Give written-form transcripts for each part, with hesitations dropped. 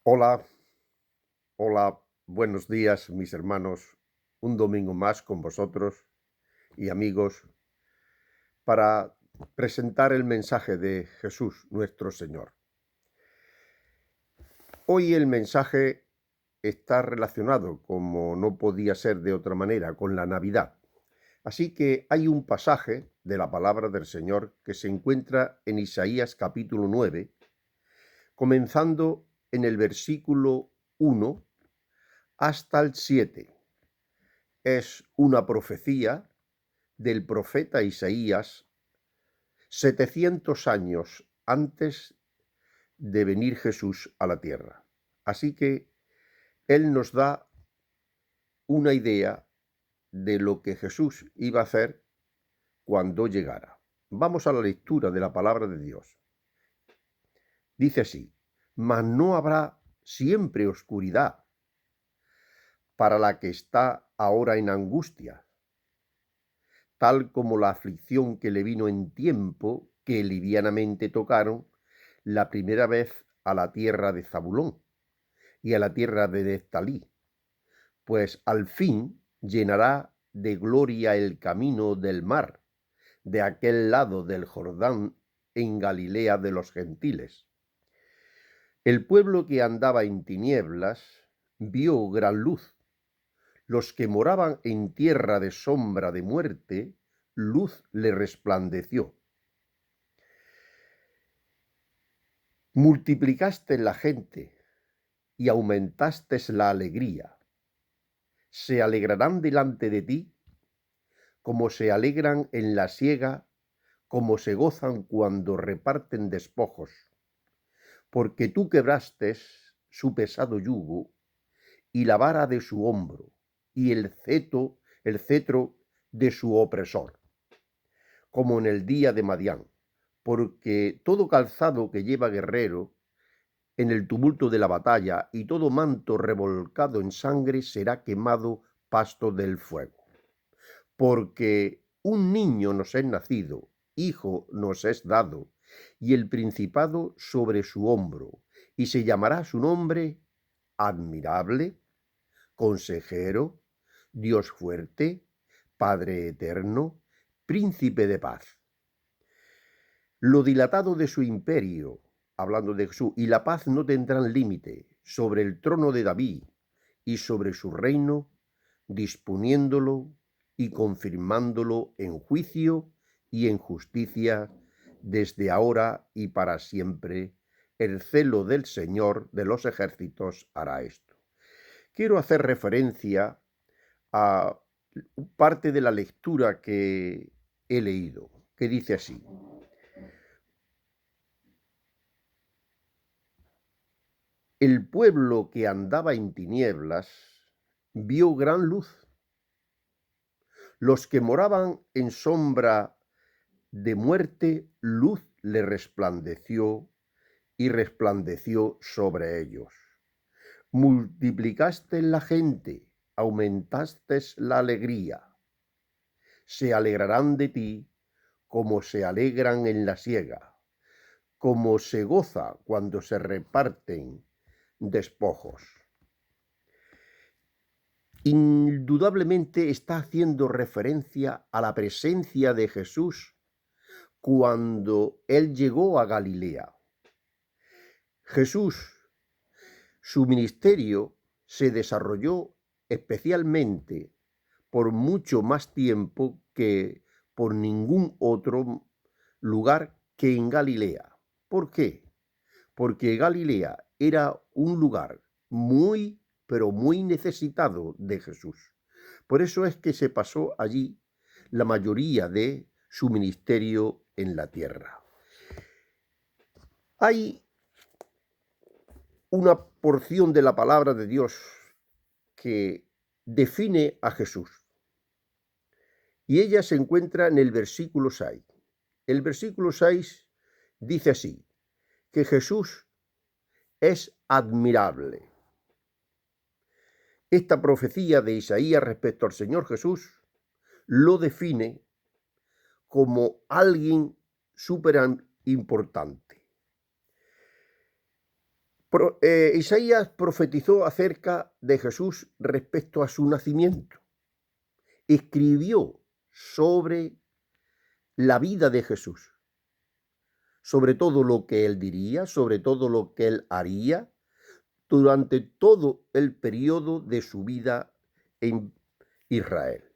Hola, hola, buenos días, mis hermanos. Un domingo más con vosotros y amigos para presentar el mensaje de Jesús, nuestro Señor. Hoy el mensaje está relacionado, como no podía ser de otra manera, con la Navidad. Así que hay un pasaje de la palabra del Señor que se encuentra en Isaías capítulo 9, comenzando en el versículo 1 hasta el 7. Es una profecía del profeta Isaías 700 años antes de venir Jesús a la tierra. Así que él nos da una idea de lo que Jesús iba a hacer cuando llegara. Vamos a la lectura de la palabra de Dios. Dice así: mas no habrá siempre oscuridad para la que está ahora en angustia, tal como la aflicción que le vino en tiempo que livianamente tocaron la primera vez a la tierra de Zabulón y a la tierra de Neftalí, pues al fin llenará de gloria el camino del mar, de aquel lado del Jordán, en Galilea de los gentiles. El pueblo que andaba en tinieblas vio gran luz. Los que moraban en tierra de sombra de muerte, luz le resplandeció. Multiplicaste la gente y aumentaste la alegría. Se alegrarán delante de ti, como se alegran en la siega, como se gozan cuando reparten despojos. Porque tú quebraste su pesado yugo y la vara de su hombro, y el cetro de su opresor, como en el día de Madián. Porque todo calzado que lleva guerrero en el tumulto de la batalla, y todo manto revolcado en sangre será quemado pasto del fuego. Porque un niño nos es nacido, hijo nos es dado, y el principado sobre su hombro, y se llamará su nombre admirable, consejero, Dios fuerte, Padre eterno, príncipe de paz. Lo dilatado de su imperio, hablando de Jesús, y la paz no tendrán límite sobre el trono de David y sobre su reino, disponiéndolo y confirmándolo en juicio y en justicia desde ahora y para siempre. El celo del Señor de los ejércitos hará esto. Quiero hacer referencia a parte de la lectura que he leído, que dice así: el pueblo que andaba en tinieblas vio gran luz. Los que moraban en sombra de muerte, luz le resplandeció y resplandeció sobre ellos. Multiplicaste la gente, aumentaste la alegría. Se alegrarán de ti como se alegran en la siega, como se goza cuando se reparten despojos. Indudablemente está haciendo referencia a la presencia de Jesús cuando él llegó a Galilea. Jesús, su ministerio se desarrolló especialmente por mucho más tiempo que por ningún otro lugar que en Galilea. ¿Por qué? Porque Galilea era un lugar muy, pero muy necesitado de Jesús. Por eso es que se pasó allí la mayoría de su ministerio en la tierra. Hay una porción de la palabra de Dios que define a Jesús, y ella se encuentra en el versículo 6. El versículo 6 dice así, que Jesús es admirable. Esta profecía de Isaías respecto al Señor Jesús lo define como alguien súper importante. Isaías profetizó acerca de Jesús respecto a su nacimiento. Escribió sobre la vida de Jesús, sobre todo lo que él diría, sobre todo lo que él haría durante todo el periodo de su vida en Israel.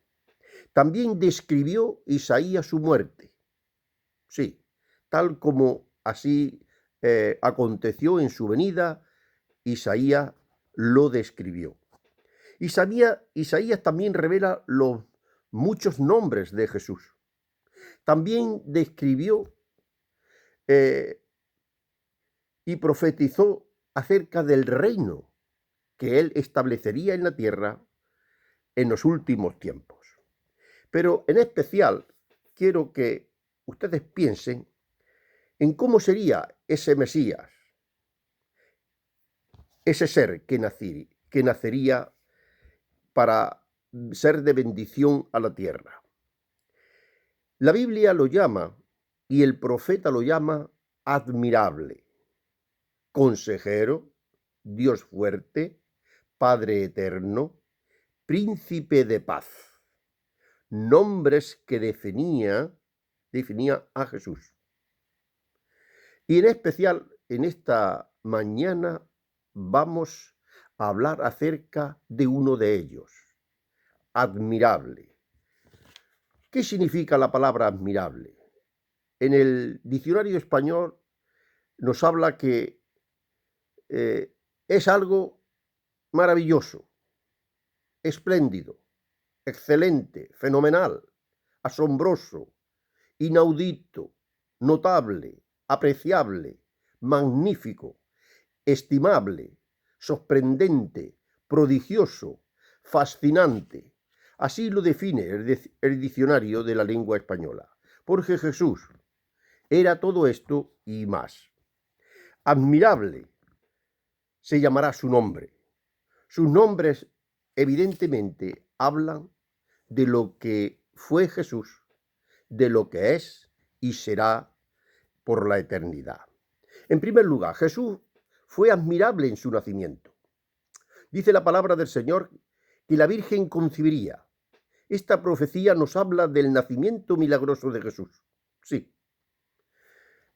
También describió Isaías su muerte. Sí, tal como así aconteció en su venida, Isaías lo describió. Isaías también revela los muchos nombres de Jesús. También describió y profetizó acerca del reino que él establecería en la tierra en los últimos tiempos. Pero en especial quiero que ustedes piensen en cómo sería ese Mesías, ese ser que nacería para ser de bendición a la tierra. La Biblia lo llama, y el profeta lo llama, admirable, consejero, Dios fuerte, Padre eterno, príncipe de paz. Nombres que definía a Jesús. Y en especial en esta mañana vamos a hablar acerca de uno de ellos, admirable. ¿Qué significa la palabra admirable? En el diccionario español nos habla que es algo maravilloso, espléndido, excelente, fenomenal, asombroso, inaudito, notable, apreciable, magnífico, estimable, sorprendente, prodigioso, fascinante. Así lo define el diccionario de la lengua española. Porque Jesús era todo esto y más. Admirable se llamará su nombre. Sus nombres evidentemente hablan de lo que fue Jesús, de lo que es y será por la eternidad. En primer lugar, Jesús fue admirable en su nacimiento. Dice la palabra del Señor que la Virgen concibiría. Esta profecía nos habla del nacimiento milagroso de Jesús. Sí.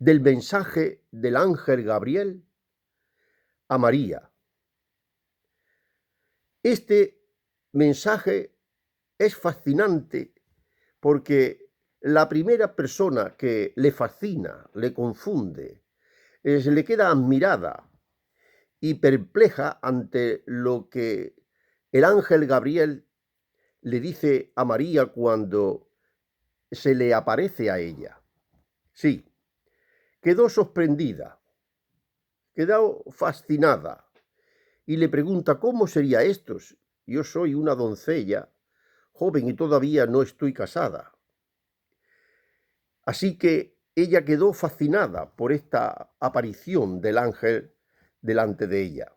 Del mensaje del ángel Gabriel a María. Este mensaje es fascinante porque la primera persona que le fascina, le confunde, se le queda admirada y perpleja ante lo que el ángel Gabriel le dice a María cuando se le aparece a ella. Sí, quedó sorprendida, quedó fascinada y le pregunta: ¿cómo sería esto? Yo soy una doncella joven y todavía no estoy casada. Así que ella quedó fascinada por esta aparición del ángel delante de ella.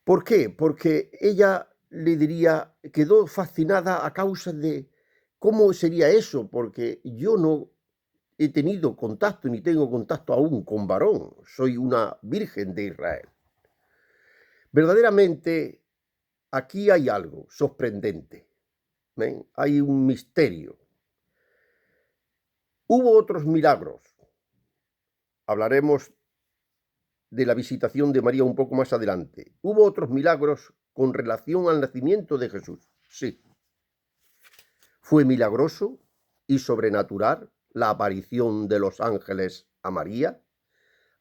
¿Por qué? Porque ella le diría, quedó fascinada a causa de cómo sería eso, porque yo no he tenido contacto ni tengo contacto aún con varón, soy una virgen de Israel. Verdaderamente aquí hay algo sorprendente, ¿ven? Hay un misterio. Hubo otros milagros. Hablaremos de la visitación de María un poco más adelante. Hubo otros milagros con relación al nacimiento de Jesús. Sí. Fue milagroso y sobrenatural la aparición de los ángeles a María,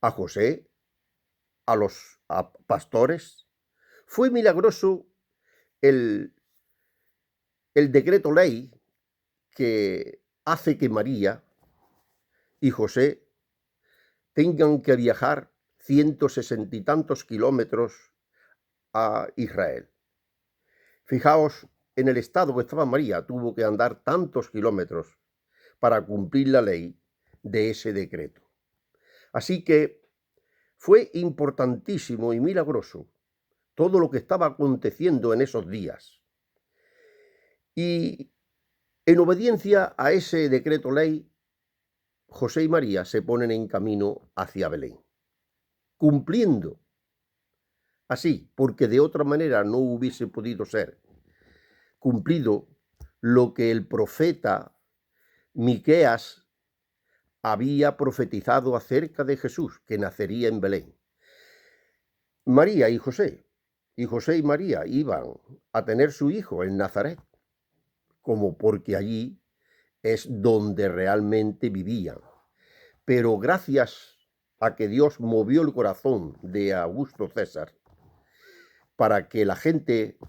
a José, a los pastores. Fue milagroso el decreto ley que hace que María y José tengan que viajar 160 y tantos kilómetros a Israel. Fijaos en el estado que estaba María, tuvo que andar tantos kilómetros para cumplir la ley de ese decreto. Así que fue importantísimo y milagroso todo lo que estaba aconteciendo en esos días. Y en obediencia a ese decreto ley, José y María se ponen en camino hacia Belén, cumpliendo así, porque de otra manera no hubiese podido ser, cumplido lo que el profeta Miqueas había profetizado acerca de Jesús, que nacería en Belén. María y José y María iban a tener su hijo en Nazaret, como porque allí es donde realmente vivían. Pero gracias a que Dios movió el corazón de Augusto César para que la gente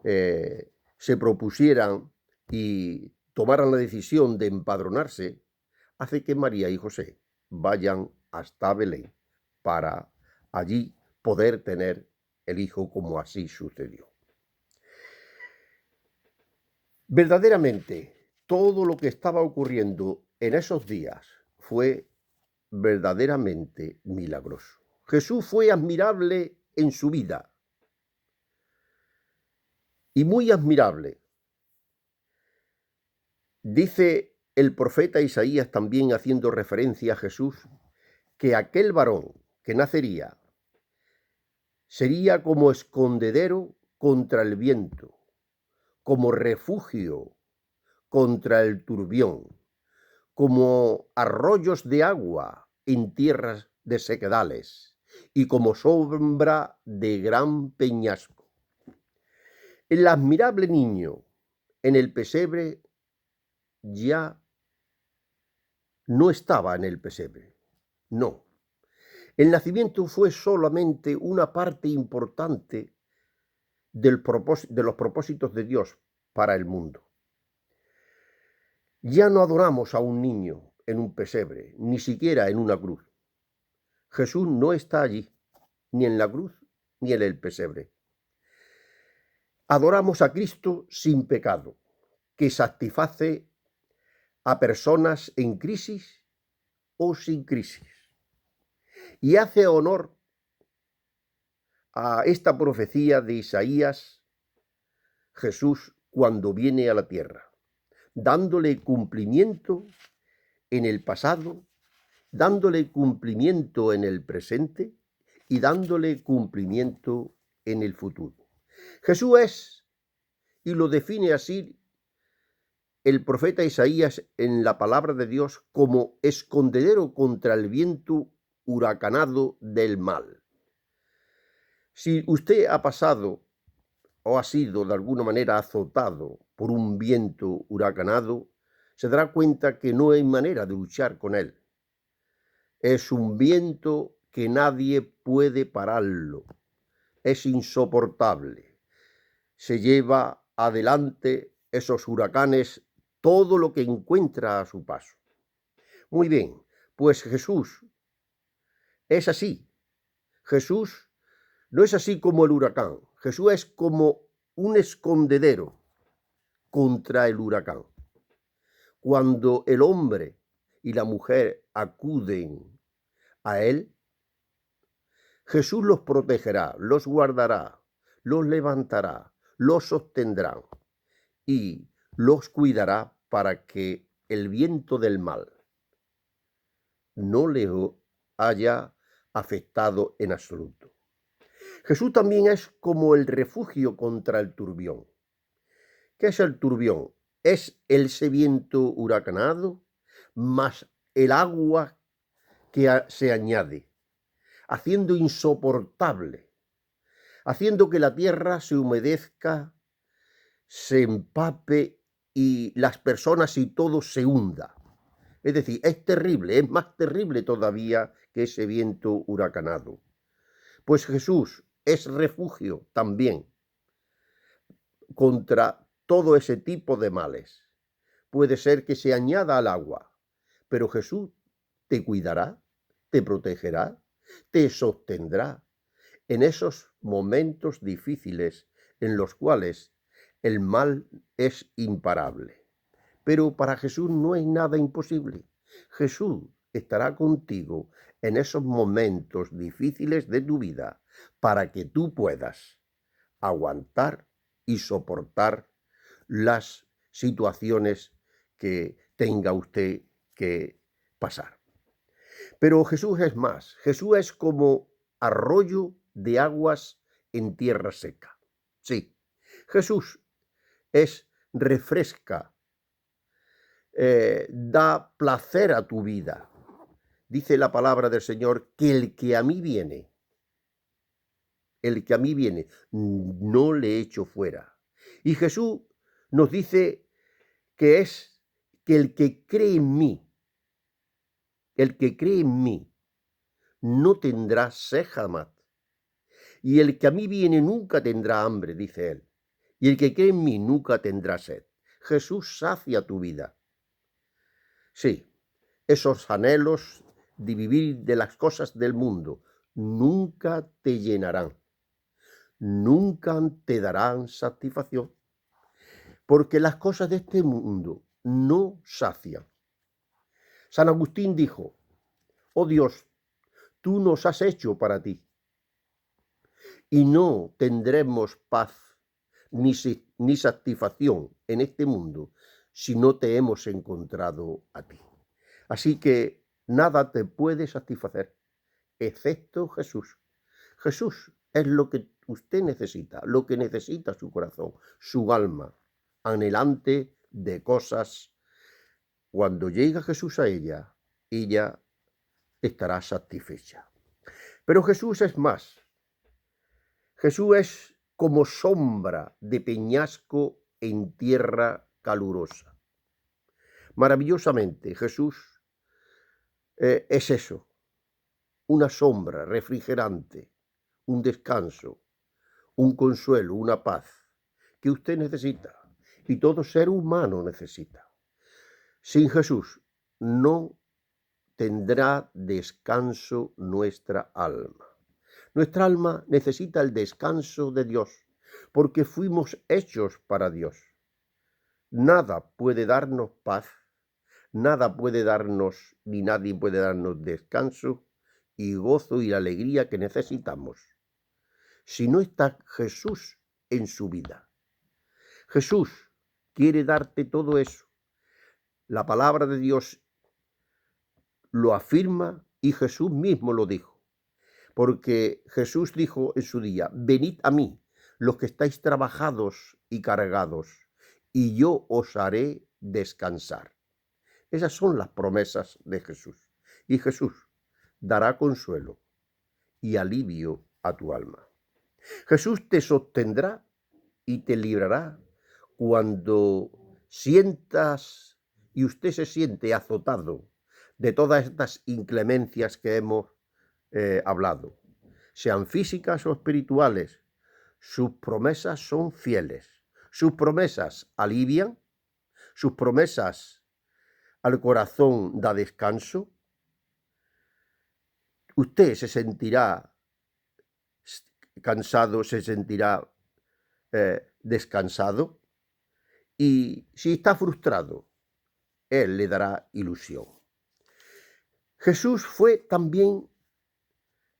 se propusieran y tomaran la decisión de empadronarse, hace que María y José vayan hasta Belén para allí poder tener el hijo, como así sucedió. Verdaderamente, todo lo que estaba ocurriendo en esos días fue verdaderamente milagroso. Jesús fue admirable en su vida, y muy admirable. Dice el profeta Isaías, también haciendo referencia a Jesús, que aquel varón que nacería sería como escondedero contra el viento, como refugio contra el turbión, como arroyos de agua en tierras de sequedales y como sombra de gran peñasco. El admirable niño en el pesebre ya no estaba en el pesebre, no. El nacimiento fue solamente una parte importante de los propósitos de Dios para el mundo. Ya no adoramos a un niño en un pesebre, ni siquiera en una cruz. Jesús no está allí, ni en la cruz, ni en el pesebre. Adoramos a Cristo sin pecado, que satisface a personas en crisis o sin crisis. Y hace honor a esta profecía de Isaías, Jesús cuando viene a la tierra, dándole cumplimiento en el pasado, dándole cumplimiento en el presente y dándole cumplimiento en el futuro. Jesús es, y lo define así el profeta Isaías en la palabra de Dios, como escondedero contra el viento huracanado del mal. Si usted ha pasado o ha sido de alguna manera azotado por un viento huracanado, se dará cuenta que no hay manera de luchar con él. Es un viento que nadie puede pararlo. Es insoportable. Se lleva adelante esos huracanes todo lo que encuentra a su paso. Muy bien, pues Jesús es así. Jesús no es así como el huracán. Jesús es como un escondedero contra el huracán. Cuando el hombre y la mujer acuden a él, Jesús los protegerá, los guardará, los levantará, los sostendrá y los cuidará para que el viento del mal no les haya afectado en absoluto. Jesús también es como el refugio contra el turbión. ¿Qué es el turbión? Es ese viento huracanado más el agua que se añade, haciendo insoportable, haciendo que la tierra se humedezca, se empape y las personas y todo se hunda. Es decir, es terrible, es más terrible todavía que ese viento huracanado. Pues Jesús es refugio también contra todo ese tipo de males. Puede ser que se añada al agua, pero Jesús te cuidará, te protegerá, te sostendrá en esos momentos difíciles en los cuales el mal es imparable. Pero para Jesús no hay nada imposible. Jesús estará contigo en esos momentos difíciles de tu vida para que tú puedas aguantar y soportar las situaciones que tenga usted que pasar. Pero Jesús es más. Jesús es como arroyo de aguas en tierra seca. Sí, Jesús refresca, da placer a tu vida. Dice la palabra del Señor que el que a mí viene, no le echo fuera. Y Jesús nos dice que el que cree en mí, no tendrá sed jamás. Y el que a mí viene nunca tendrá hambre, dice él. Y el que cree en mí nunca tendrá sed. Jesús sacia tu vida. Sí, esos anhelos de vivir de las cosas del mundo nunca te llenarán. Nunca te darán satisfacción. Porque las cosas de este mundo no sacian. San Agustín dijo: oh Dios, tú nos has hecho para ti. Y no tendremos paz ni satisfacción en este mundo si no te hemos encontrado a ti. Así que nada te puede satisfacer, excepto Jesús. Jesús es lo que usted necesita, lo que necesita su corazón, su alma, anhelante de cosas. Cuando llega Jesús a ella estará satisfecha. Pero Jesús es más. Jesús es como sombra de peñasco en tierra calurosa. Maravillosamente, Jesús es eso, una sombra refrigerante, un descanso, un consuelo, una paz que usted necesita y todo ser humano necesita. Sin Jesús no tendrá descanso nuestra alma. Nuestra alma necesita el descanso de Dios, porque fuimos hechos para Dios. Nada puede darnos paz, nada puede darnos, ni nadie puede darnos descanso y gozo y alegría que necesitamos, si no está Jesús en su vida. Jesús quiere darte todo eso. La palabra de Dios lo afirma y Jesús mismo lo dijo. Porque Jesús dijo en su día: venid a mí, los que estáis trabajados y cargados, y yo os haré descansar. Esas son las promesas de Jesús. Y Jesús dará consuelo y alivio a tu alma. Jesús te sostendrá y te librará cuando sientas y usted se siente azotado de todas estas inclemencias que hemos hablado, sean físicas o espirituales. Sus promesas son fieles, sus promesas alivian, sus promesas al corazón da descanso. Usted se sentirá cansado, se sentirá descansado, y si está frustrado, Él le dará ilusión. Jesús fue también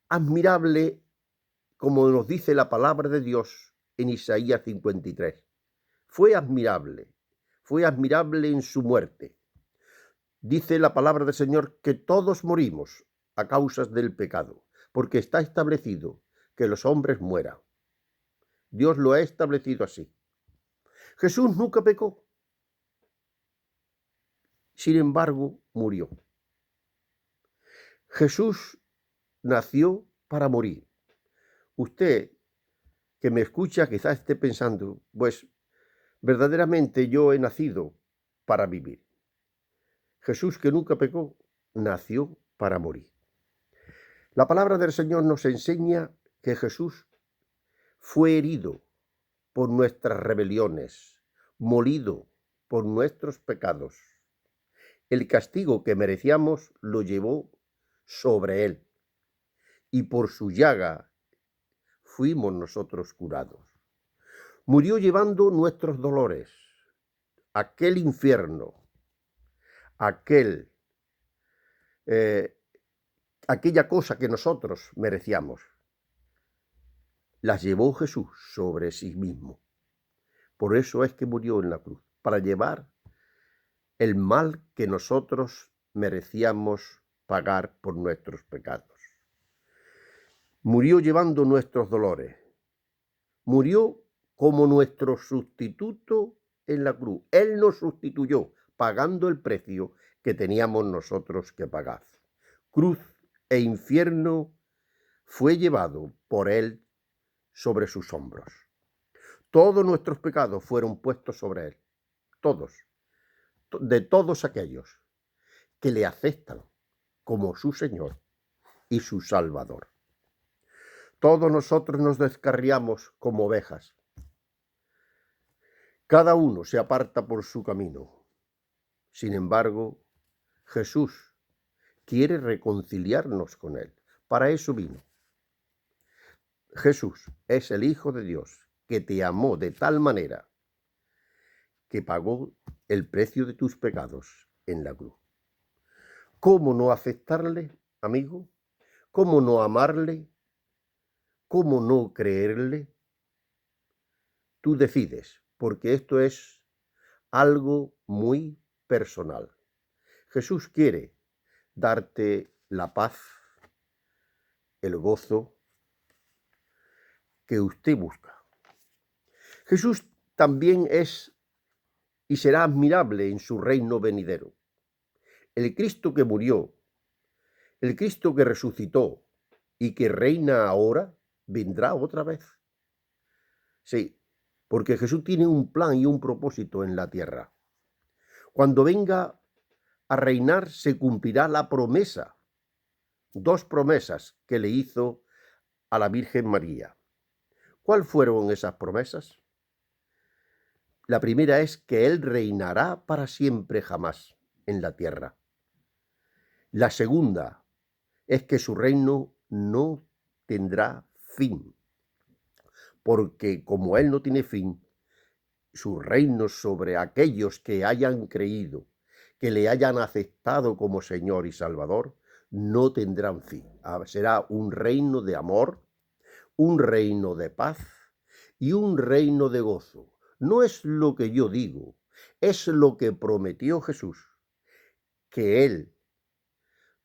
admirable, como nos dice la palabra de Dios en Isaías 53. Fue admirable en su muerte. Dice la palabra del Señor que todos morimos a causa del pecado, porque está establecido que los hombres mueran. Dios lo ha establecido así. Jesús nunca pecó. Sin embargo, murió. Jesús nació para morir. Usted que me escucha quizás esté pensando: pues verdaderamente yo he nacido para vivir. Jesús, que nunca pecó, nació para morir. La palabra del Señor nos enseña que Jesús fue herido por nuestras rebeliones, molido por nuestros pecados. El castigo que merecíamos lo llevó sobre él, y por su llaga fuimos nosotros curados. Murió llevando nuestros dolores, aquel infierno, aquella cosa que nosotros merecíamos. Las llevó Jesús sobre sí mismo. Por eso es que murió en la cruz, para llevar el mal que nosotros merecíamos pagar por nuestros pecados. Murió llevando nuestros dolores. Murió como nuestro sustituto en la cruz. Él nos sustituyó, pagando el precio que teníamos nosotros que pagar. Cruz e infierno fue llevado por él sobre sus hombros. Todos nuestros pecados fueron puestos sobre él. Todos. De todos aquellos que le aceptan como su Señor y su Salvador. Todos nosotros nos descarriamos como ovejas. Cada uno se aparta por su camino. Sin embargo, Jesús quiere reconciliarnos con Él. Para eso vino. Jesús es el Hijo de Dios que te amó de tal manera que pagó el precio de tus pecados en la cruz. ¿Cómo no aceptarle, amigo? ¿Cómo no amarle? ¿Cómo no creerle? Tú decides, porque esto es algo muy personal. Jesús quiere darte la paz, el gozo que usted busca. Jesús también es y será admirable en su reino venidero. El Cristo que murió, el Cristo que resucitó y que reina ahora, vendrá otra vez. Sí, porque Jesús tiene un plan y un propósito en la tierra. Cuando venga a reinar se cumplirá la promesa, dos promesas que le hizo a la Virgen María. ¿Cuáles fueron esas promesas? La primera es que Él reinará para siempre jamás en la tierra. La segunda es que su reino no tendrá fin, porque como Él no tiene fin, su reino sobre aquellos que hayan creído, que le hayan aceptado como Señor y Salvador, no tendrán fin. Será un reino de amor, un reino de paz y un reino de gozo. No es lo que yo digo, es lo que prometió Jesús, que Él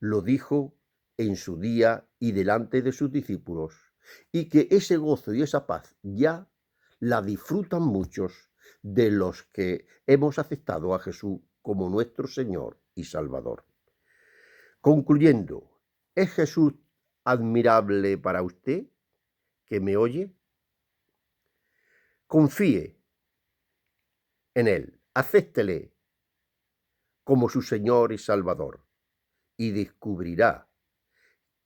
lo dijo en su día y delante de sus discípulos, y que ese gozo y esa paz ya la disfrutan muchos de los que hemos aceptado a Jesús como nuestro Señor y Salvador. Concluyendo, ¿es Jesús admirable para usted que me oye? Confíe en Él, acéptele como su Señor y Salvador, y descubrirá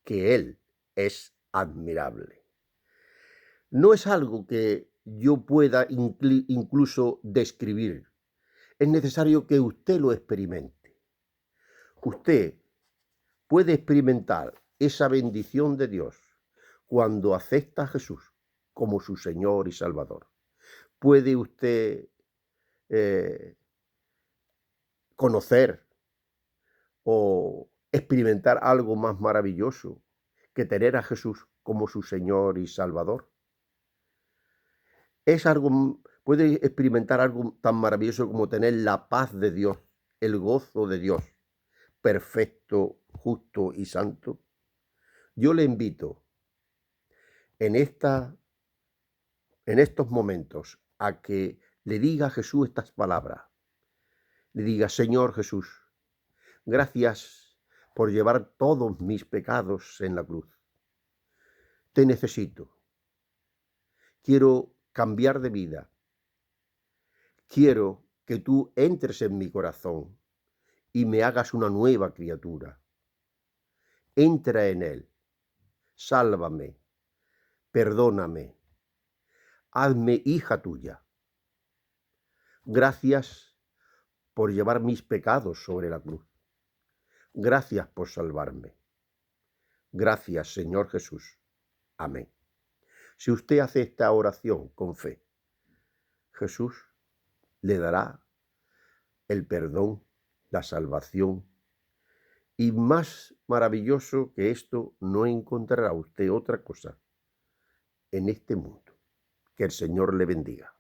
que Él es admirable. No es algo que yo pueda incluso describir. Es necesario que usted lo experimente. Usted puede experimentar esa bendición de Dios cuando acepta a Jesús como su Señor y Salvador. Puede usted conocer o experimentar algo más maravilloso que tener a Jesús como su Señor y Salvador. Puede experimentar algo tan maravilloso como tener la paz de Dios, el gozo de Dios, perfecto, justo y santo. Yo le invito en estos momentos a que le diga a Jesús estas palabras. Le diga: Señor Jesús, gracias por llevar todos mis pecados en la cruz. Te necesito. Quiero cambiar de vida. Quiero que tú entres en mi corazón y me hagas una nueva criatura. Entra en él. Sálvame. Perdóname. Hazme hija tuya. Gracias por llevar mis pecados sobre la cruz. Gracias por salvarme. Gracias, Señor Jesús. Amén. Si usted hace esta oración con fe, Jesús le dará el perdón, la salvación, y más maravilloso que esto no encontrará usted otra cosa en este mundo. Que el Señor le bendiga.